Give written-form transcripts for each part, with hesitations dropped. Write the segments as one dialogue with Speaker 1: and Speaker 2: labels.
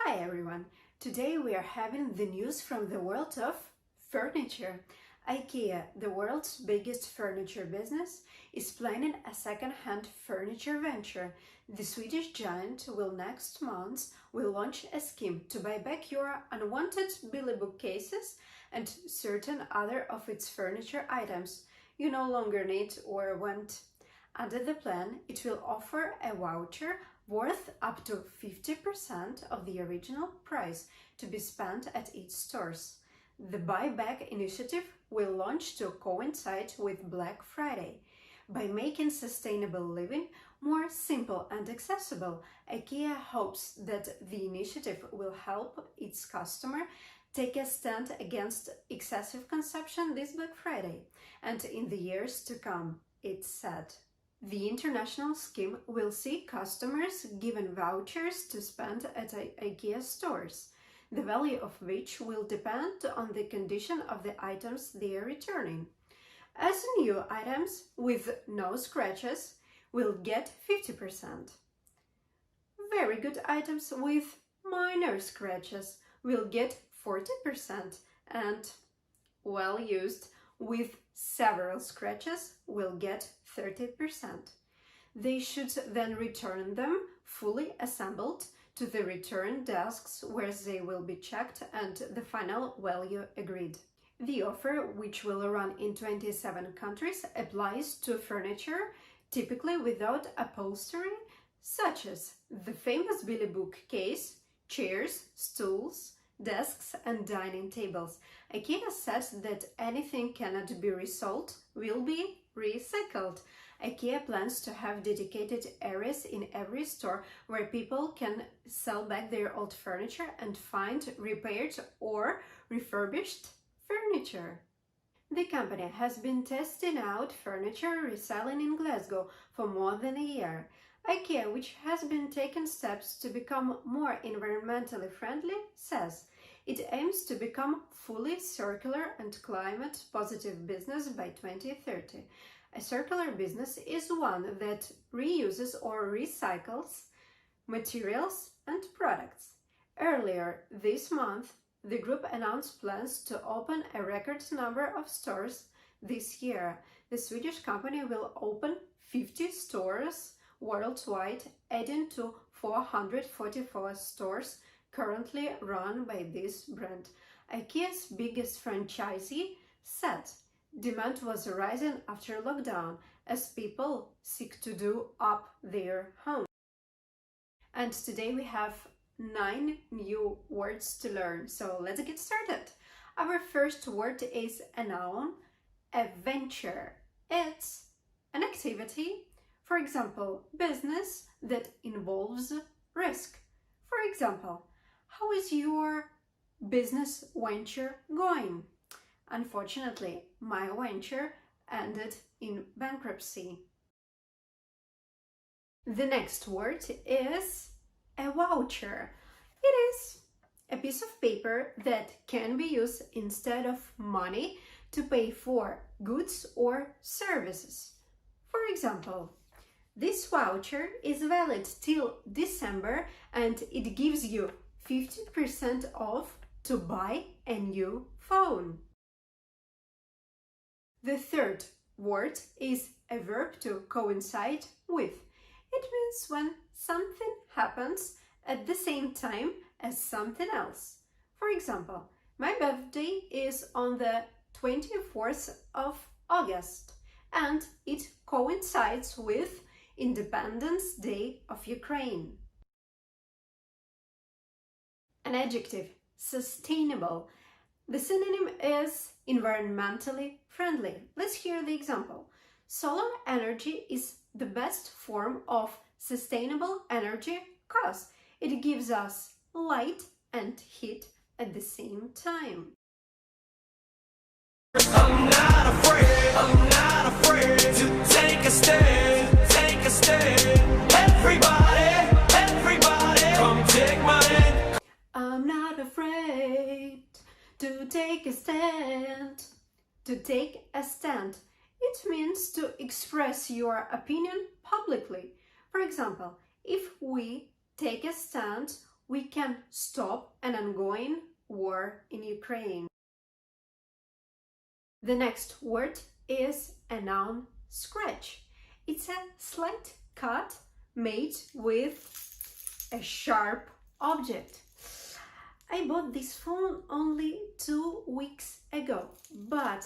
Speaker 1: Hi everyone! Today we are having the news from the world of furniture. IKEA, the world's biggest furniture business, is planning a second-hand furniture venture. The Swedish giant will next month launch a scheme to buy back your unwanted Billy bookcases and certain other of its furniture items you no longer need or want. Under the plan, it will offer a voucher worth up to 50% of the original price to be spent at its stores. The buyback initiative will launch to coincide with Black Friday. By making sustainable living more simple and accessible, IKEA hopes that the initiative will help its customer take a stand against excessive consumption this Black Friday and in the years to come, it said. The international scheme will see customers given vouchers to spend at IKEA stores, the value of which will depend on the condition of the items they are returning. As new items with no scratches will get 50%. Very good items with minor scratches will get 40%, and well used with several scratches will get 30%. They should then return them fully assembled to the return desks where they will be checked and the final value agreed. The offer, which will run in 27 countries, applies to furniture typically without upholstery, such as the famous Billy bookcase, chairs, stools, desks and dining tables. IKEA says that anything cannot be resold will be recycled. IKEA plans to have dedicated areas in every store where people can sell back their old furniture and find repaired or refurbished furniture. The company has been testing out furniture reselling in Glasgow for more than a year. IKEA, which has been taking steps to become more environmentally friendly, says it aims to become fully circular and climate-positive business by 2030. A circular business is one that reuses or recycles materials and products. Earlier this month, the group announced plans to open a record number of stores this year. The Swedish company will open 50 stores worldwide, adding to 444 stores currently run by this brand. IKEA's biggest franchisee said demand was rising after lockdown as people seek to do up their home. And today we have 9 new words to learn, so let's get started. Our first word is a noun, a venture. It's an activity, for example, business that involves risk. For example, how is your business venture going? Unfortunately, my venture ended in bankruptcy. The next word is a voucher. It is a piece of paper that can be used instead of money to pay for goods or services. For example, this voucher is valid till December and it gives you 50% off to buy a new phone. The third word is a verb to coincide with. It means when something happens at the same time as something else. For example, my birthday is on the 24th of August and it coincides with Independence Day of Ukraine. An adjective, sustainable. The synonym is environmentally friendly. Let's hear the example. Solar energy is the best form of sustainable energy because it gives us light and heat at the same time.
Speaker 2: I'm not afraid to take a stand, everybody, come take my hand.
Speaker 1: I'm not afraid to take a stand. To take a stand. It means to express your opinion publicly. For example, if we take a stand, we can stop an ongoing war in Ukraine. The next word is a noun, scratch. It's a slight cut made with a sharp object. I bought this phone only 2 weeks ago, but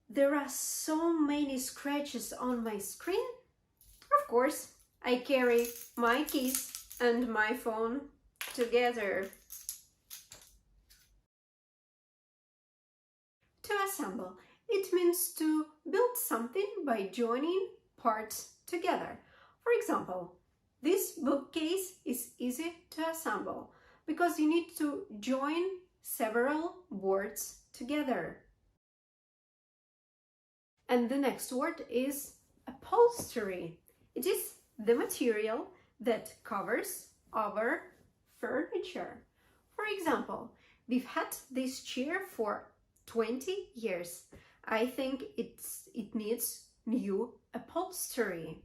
Speaker 1: there are so many scratches on my screen. Of course, I carry my keys and my phone together. To assemble, it means to build something by joining parts together. For example, this bookcase is easy to assemble because you need to join several boards together. And the next word is upholstery. It is the material that covers our furniture. For example, we've had this chair for 20 years. I think it needs new upholstery.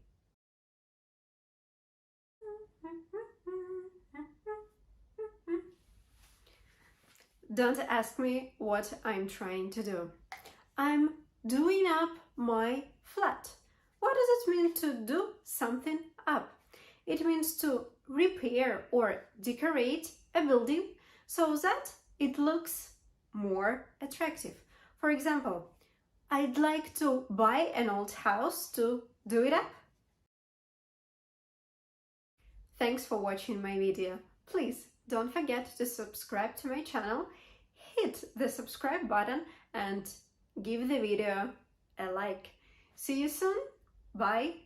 Speaker 1: Don't ask me what I'm trying to do. I'm doing up my flat. What does it mean to do something up? It means to repair or decorate a building so that it looks more attractive. For example, I'd like to buy an old house to do it up. Thanks for watching my video. Please don't forget to subscribe to my channel, hit the subscribe button and give the video a like. See you soon. Bye.